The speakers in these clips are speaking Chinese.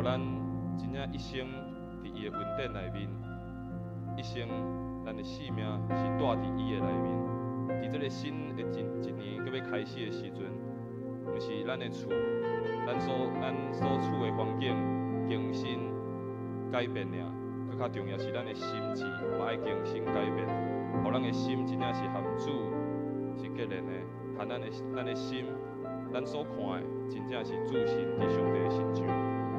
咱真正一生伫伊的恩典内面，一生咱的性命是带伫伊的内面。伫这个新的一年搁要开始的时阵，毋是咱的厝，咱所处的环境更新改变尔，搁较重要是咱的心智嘛爱更新改变，互咱的心真正是含主是结连的，含咱的心，咱所看的真正是主神伫上帝的身上。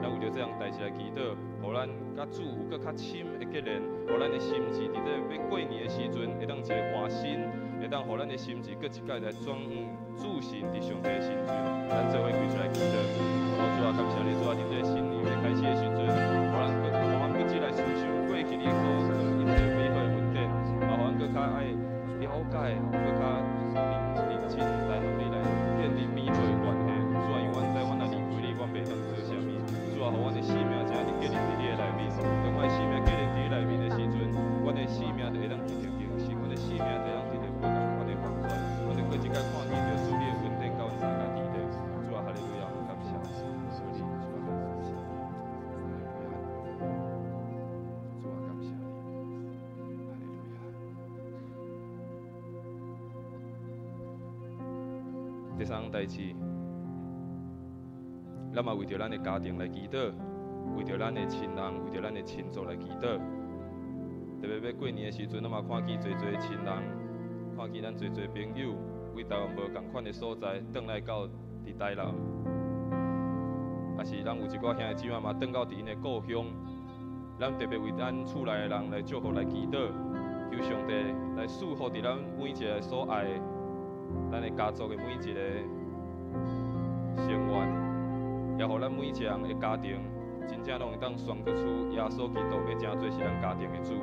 咱为着这样代志来祈祷，互咱甲主有搁较深的结连，互咱的心智伫这要过年的时阵，会当一个换新，会当互咱的心智搁一届来转向主神伫上帝的身上。咱做伙开出来祈祷，主啊，感谢你，主啊，伫这个新年要开始的时阵，互咱搁一来思想过去你所一切美好的恩典，嘛，互咱搁较爱了解，搁较认真来向你来建立美好的关系。主啊，因为阮知阮若离开你，阮袂当做啥物。主啊，互阮的生命真正建立伫你的内面。当阮的生命建立伫你内面的时阵，阮的生命就会当直直更新，阮的生命就会当直直无共款的反转。阮就过一届看见着主你的恩典到阮三家地底。主啊，哈利路亚，感谢你，主啊，感谢你，哈利路亚。第三代志。咱嘛为着咱的家庭来祈祷，为着咱的亲人，为着咱的亲族来祈祷。特别要过年的时阵，咱嘛看见侪亲人，看见咱侪朋友，为台湾无共款的所在，转来到伫台南，也是咱有一寡兄弟姊妹嘛，转到伫因的故乡。咱特别为咱厝内的人来祝福来祈祷，求上帝来祝福伫咱每一个所爱的，咱的家族的每一个成员。也互咱每一人的家庭，真正拢会当选择出耶稣基督要真做是咱家庭的主。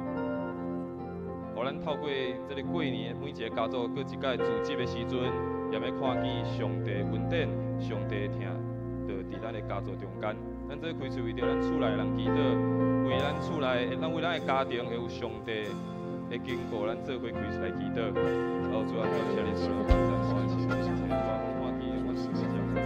互咱透过这个过年，每一个家族过一届自集的时阵，也要看见上帝恩典、上帝的疼，就伫咱的家族中间。咱做开喙为着咱厝内人祈祷，为咱厝内，咱为咱的家庭会有上帝的经过，咱做伙开出来祈祷。然后主啊，感谢你，主啊，感谢我，谢谢主啊，看见我是这样的。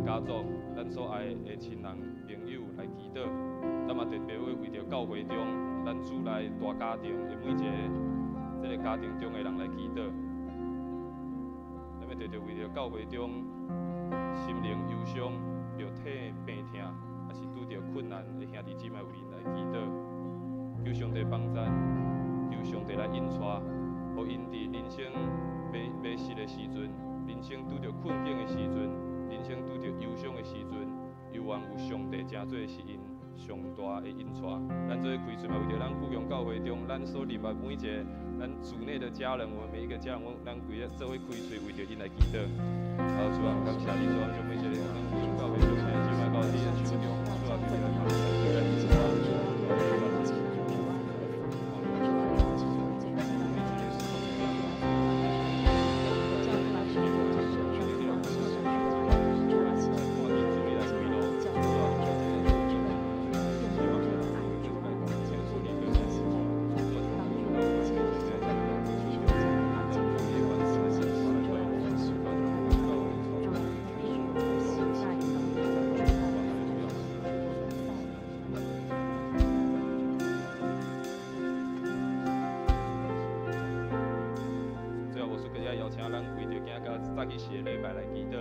家族，咱所爱的亲人朋友来祈祷，咱嘛特别会为着教会中咱主内大家庭的每一个这个家庭中的人来祈祷。咱要特别为着教会中心灵忧伤、着体病痛，还是拄着困难的兄弟姊妹为因来祈祷，求上帝帮咱，求上帝来引带，互因伫人生迷失的时阵，人生拄着困境的时阵。人生拄着忧伤的时阵，犹原有上帝真做是因上大的引带。咱做开嘴嘛，为着咱富强教会中，咱所立的每一个咱主内的家人，我们每一个家人，咱规个做伙开嘴，为着因来祈祷。好，主啊，感谢你，主啊，让每一个咱富强教会中的姊妹到你的手中，主啊，为着他们来祈祷。早起时的礼拜来祈祷，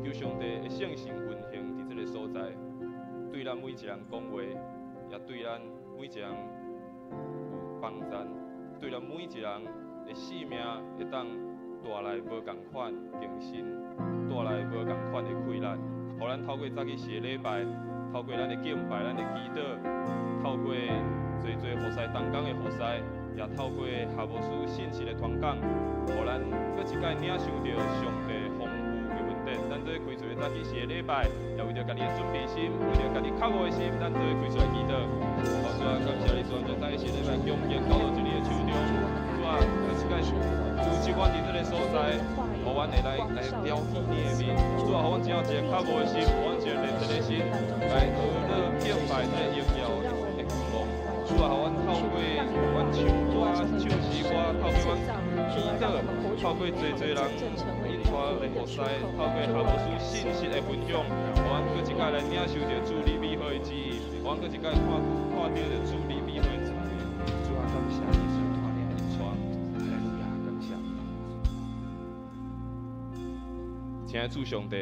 求上帝的圣神运行伫这个所在，对咱每一人讲话，也对咱每一人有帮助，对咱每一人的生命会当带来无共款更新，带来无共款的快乐。互咱透过早起时的礼拜，透过咱的敬拜、咱的祈祷，透过侪服侍同工的服侍。也透过夏牧师信息的传讲，互咱搁一届领受到上帝丰富的恩典。咱做开嘴的早起是个礼拜，也为着家己的准备心，为着家己靠我的心，咱做开出来祈祷。主啊，感谢你，主啊，将早起是礼拜恭敬交到一你的手中。主啊，这个主即阮伫这个所在，互阮会来了解你的面。主啊，互阮只有一个靠我的心，互阮一个认真的心，来学了敬拜这个荣耀的项目。主啊，互阮透过阮唱歌、唱诗歌，透过阮祈祷，透过侪人引带来服侍，透过下无输信息的分享，互阮搁一届来领受着主你美好的旨意，互阮搁一届看到着主你美好的旨意。主啊，感谢你，主带领引带，哈利路亚，感谢你。亲爱的主上帝，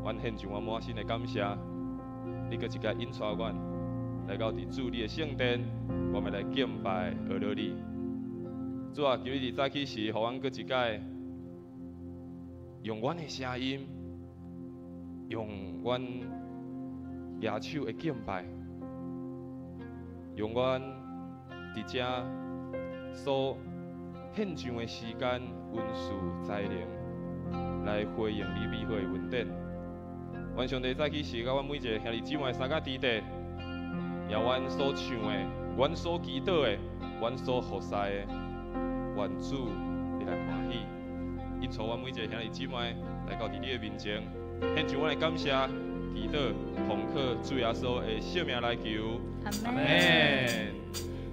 阮献上阮满心的感谢，你搁一届引带阮来到伫主你的圣殿，我们来敬拜阿罗你。主啊，求你伫早起时，互阮搁一届用阮的声音，用阮野手的敬拜，用阮伫遮所献上的时间、温书、才能，来回应你美好的恩典。愿上帝早起时，甲阮每一个兄弟姊妹三甲弟弟，也阮所唱的、阮所祈祷的、阮所服侍的，愿主你来欢喜。引带阮每一个兄弟姊妹来到伫你的面前，献上阮的感谢、祈祷、奉靠主耶稣的圣名来求。阿门。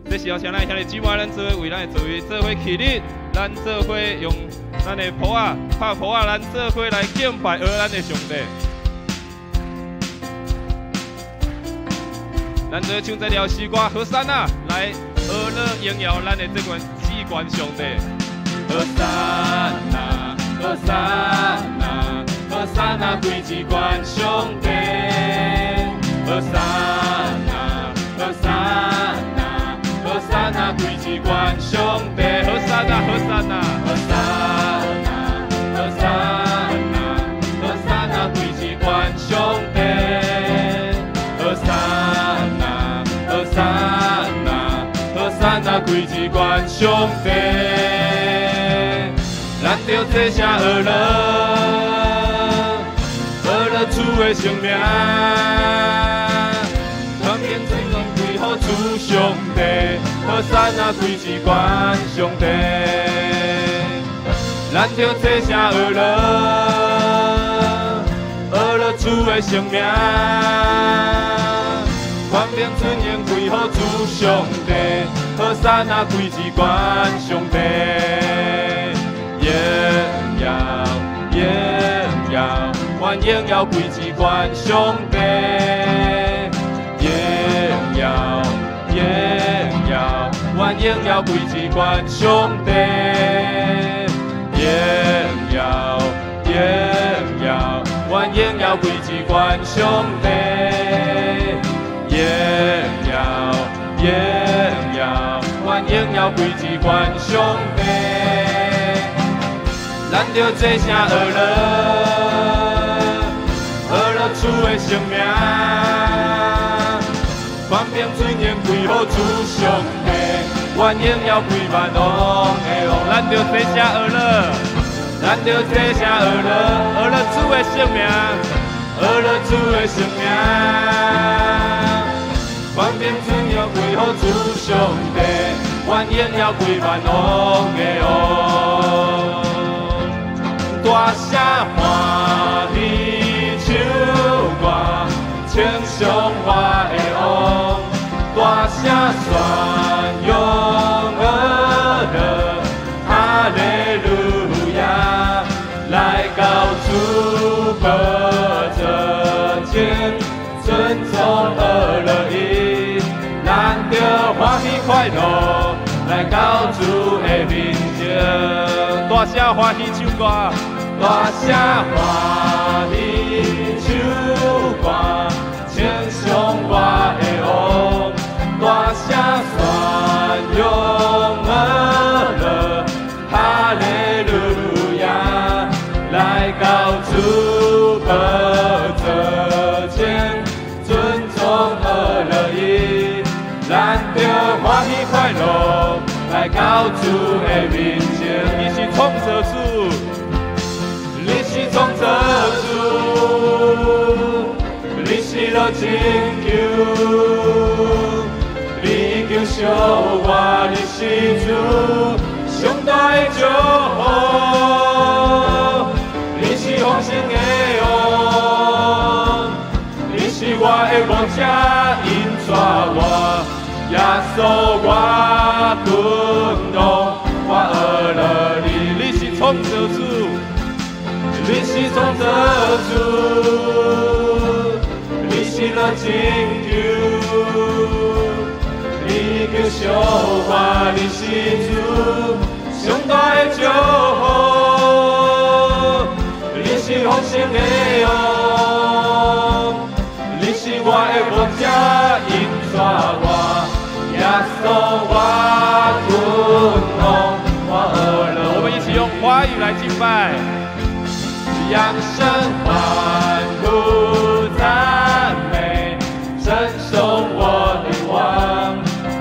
这时候，请咱兄弟姊妹，咱做伙为咱的座位做伙起立，咱做伙用咱的谱啊、拍谱啊，咱做伙来敬拜咱的上帝。咱做伙唱这条诗歌，和散那来阿乐荣耀咱的这款至高上帝。和散那，和散那，和散那归至高上帝。和散那，和散那，和散那归至高上帝。和散那，和散那，和散那，和散那，和散那归至高上帝。和散那，和散那，和散那归至高上帝。咱着这声阿乐主的圣名，传遍全人归乎主上帝，和散那归至高上帝。咱着这声阿乐主的圣名，传遍全人归乎主上帝，和散那归至高上帝。荣耀，荣耀，愿荣耀归至高上帝。荣耀，荣耀，愿荣耀归至高上帝。荣耀，荣耀，愿荣耀归至高上帝。荣耀，荣耀，愿荣耀归至高上帝。咱着这声阿乐主的圣名，传遍全人归乎主上帝，愿荣耀归万王的王。咱着这声阿乐，咱着这声阿乐主的圣名，阿乐主的圣名，传遍全人归乎主上帝，愿荣耀归万王的王。大声欢喜唱歌，称颂我的王。大声宣扬阿乐，哈利路亚，来到主宝座前，尊崇阿乐伊，咱着欢喜快乐，来到主的面前。大声欢喜唱歌，大声欢喜唱歌，称颂我的王。大声宣扬阿乐，哈利路亚，来到主宝座前，尊崇阿乐伊，咱着欢喜快乐，来到主的面前。你是创造主，你是创造主。了拯救，你救赎我，你是主，上大的祝福，你是丰盛的王，你是我的王者，引带我，耶稣我尊荣，我爱了你，你是创造主，你是创造主，你是了拯救。你救赎我，你是主，上大的祝福，你是丰盛的王，你是我的王者，引带我，耶稣我尊荣，我爱了。我们一起用华语来敬拜，扬声欢呼赞美，称颂我的王。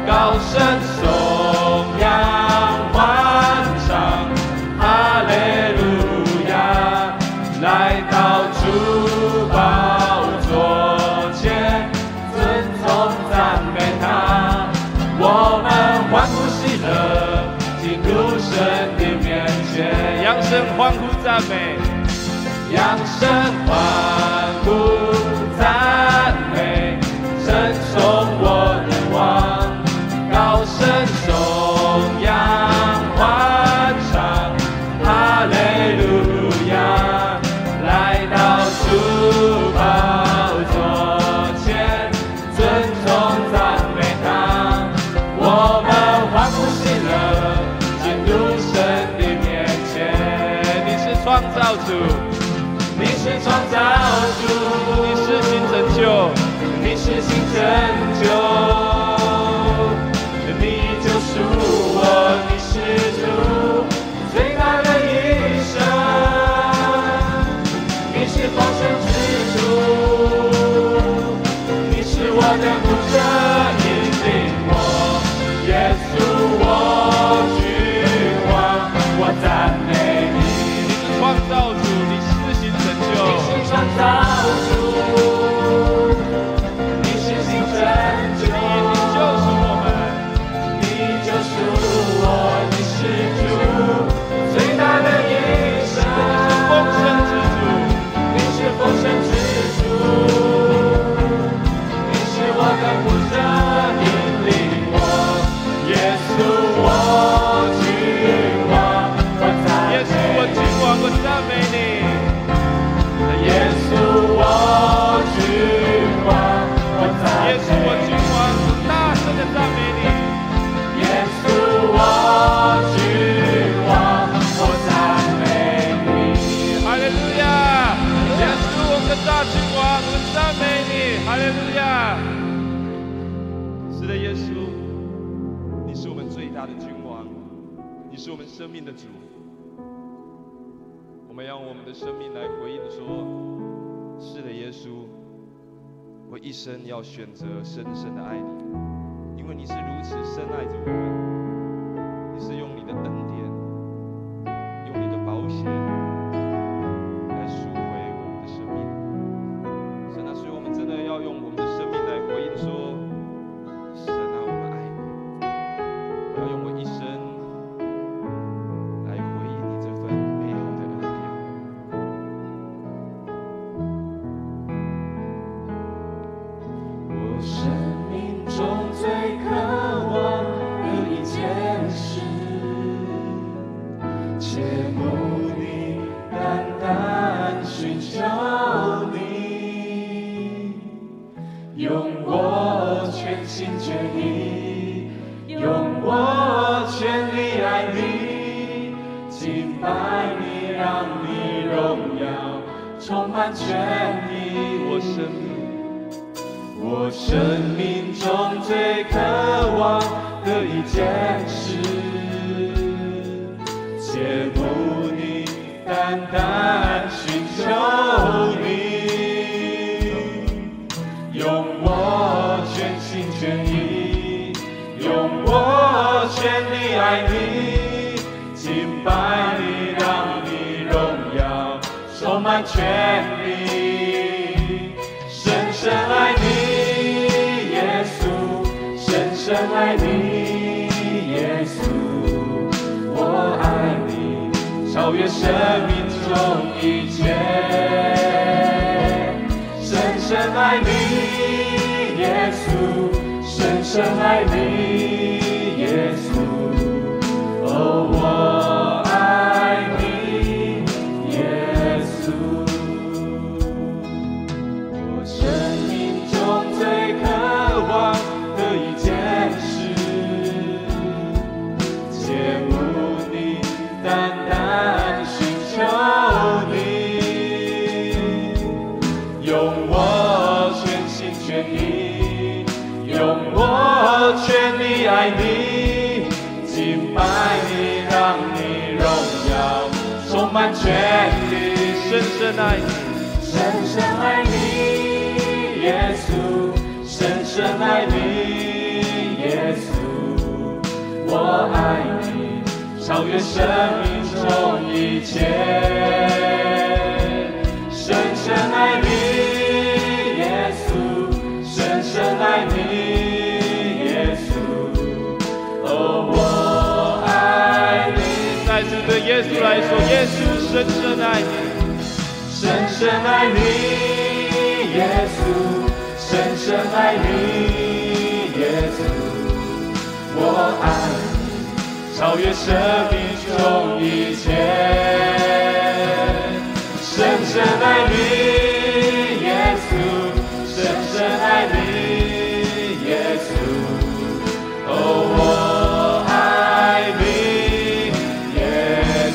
高声颂扬欢唱，哈利路亚！来到主宝座前，尊崇赞美他。我们欢呼喜乐，进入神的面前，扬声欢呼赞美，扬声欢呼赞美，称颂我的王。高声颂扬欢唱，哈利路亚！来到主宝座前，尊崇赞美他。我们欢呼喜乐，进入神的面前。你是创造主，你是创造主，你是新拯救，你是新拯救。主我，你是主，最大的一生，你是丰盛之主，你是我的牧者，引领我，耶稣我君王，我赞美你。你是创造主，你是新拯救，你是创造主，你是新拯救，你已经救赎我们。救赎我，你是主，最大的一生，丰盛之主，你是丰盛之主，你是我的牧者，引领我，耶稣我君王，我赞美，耶稣我君王，我赞美你，耶稣我君王，我赞美，耶稣我君王，我大声的赞美你。耶稣我君王，我赞美你，哈利路亚！耶稣我们的大君王，我们赞美你，哈利路亚！是的，耶稣，你是我们最大的君王，你是我们生命的主。我们要用我们的生命来回应说：是的，耶稣，我一生要选择深深的爱你。因为你是如此深爱着我们，你是用你的恩典，用你的宝血来赎回我们的生命。神啊，所以我们真的要用我们的生命来回应说：神啊，我们爱你。我要用我一生来回应你这份美好的恩典。我生命中最渴望的一件事，切慕你，单单寻求你，用我全心全意，用我全力爱你，敬拜你，让你荣耀充满全地。我生命中最渴望的一件事，切慕你，单单寻求你，用我全心全意，用我全力爱你，敬拜你，让你荣耀充满全地，深深爱你。爱你，耶稣，我爱你，超越生命中一切。深深爱你，耶稣，深深爱你，耶稣，哦，我爱你，耶稣。我生命中最渴望的一件事，切慕你，单单寻求你，用我全心全意，用我全力爱你，敬拜你，让你荣耀充满全地，深深爱你，深深爱你，耶稣，深深爱你，耶稣，我爱你，超越生命中一切。深深爱你，耶稣，深深爱你，耶稣，哦，我爱你。再次对耶稣来说，耶稣深深爱你。深深爱你，耶稣，深深爱你，耶稣，我爱你，超越生命中一切。深深爱你，耶稣，深深爱你，耶稣，哦，我爱你，耶稣。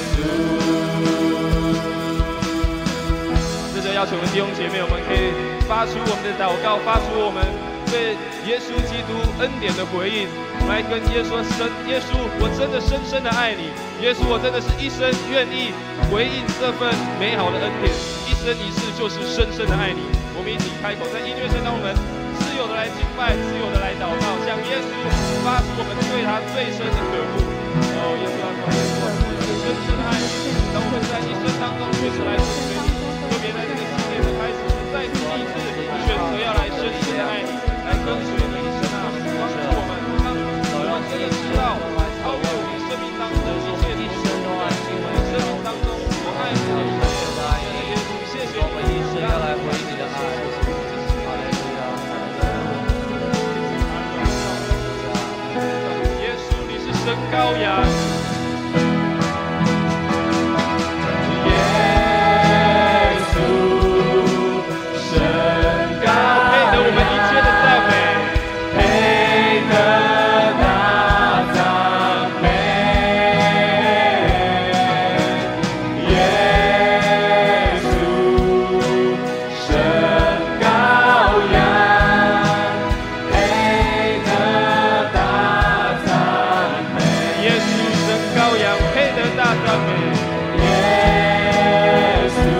邀请我们弟兄姐妹，我们可以发出我们的祷告，发出我们对耶稣基督恩典的回应。我们来跟耶稣说：耶稣，我真的深深的爱你。耶稣，我真的是一生愿意回应这份美好的恩典，一生一世就是深深的爱你。我们一起开口，在音乐声当我们自由的来敬拜，自由的来祷告，向耶稣发出我们对他最深的渴慕。哦，耶稣要说，耶稣，我深深的爱你。当我们在一生当中确实来追随你，特别在这个新年的开始，再次立志选择要来深深的爱你，来跟随你一生啊！帮助我们，让我们真的知道，超越我们生命当中的一切的事，我们生命当中所爱你的一切，谢谢我们一生要来回应你的爱。耶稣，你是神羔羊。耶稣，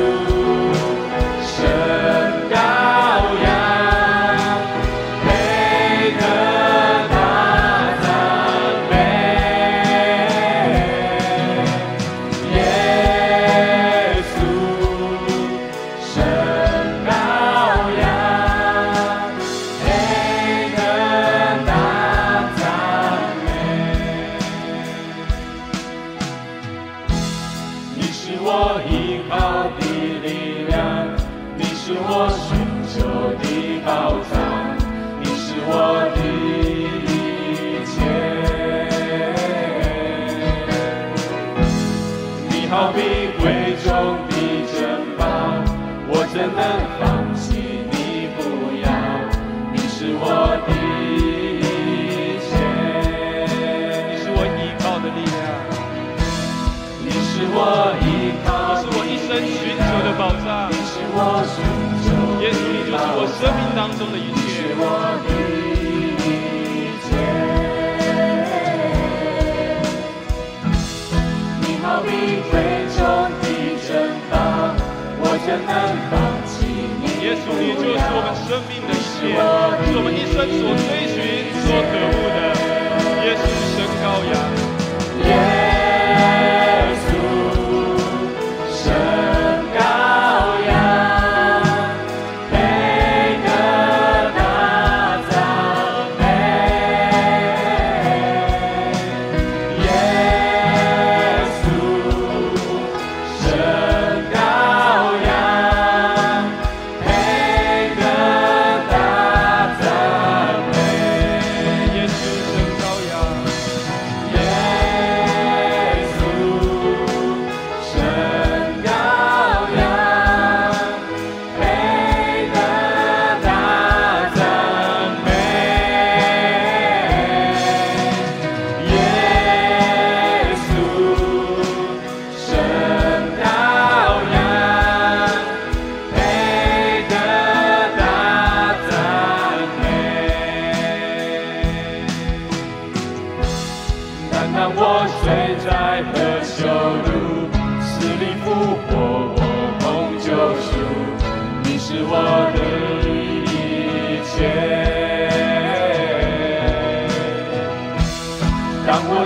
你就是我生命当中的一切。你好比贵重的珍宝，我怎能放弃你？耶稣，你就是我们生命的一切，是我们一生所追寻、所渴慕的。耶稣，神羔羊。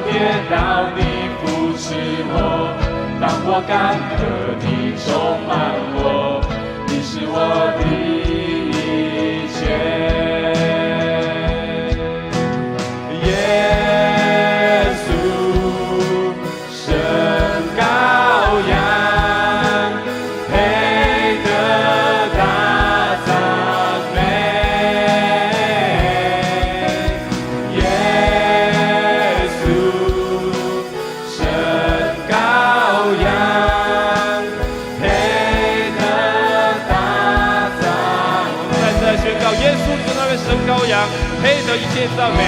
跌倒，你扶持我；当我干渴，你充满我。你是我的一切。耶稣，神羔羊，配得大赞美。耶稣，神羔羊，配得大赞美。我们再次来宣告，耶稣是那位神羔羊，配得一切赞美。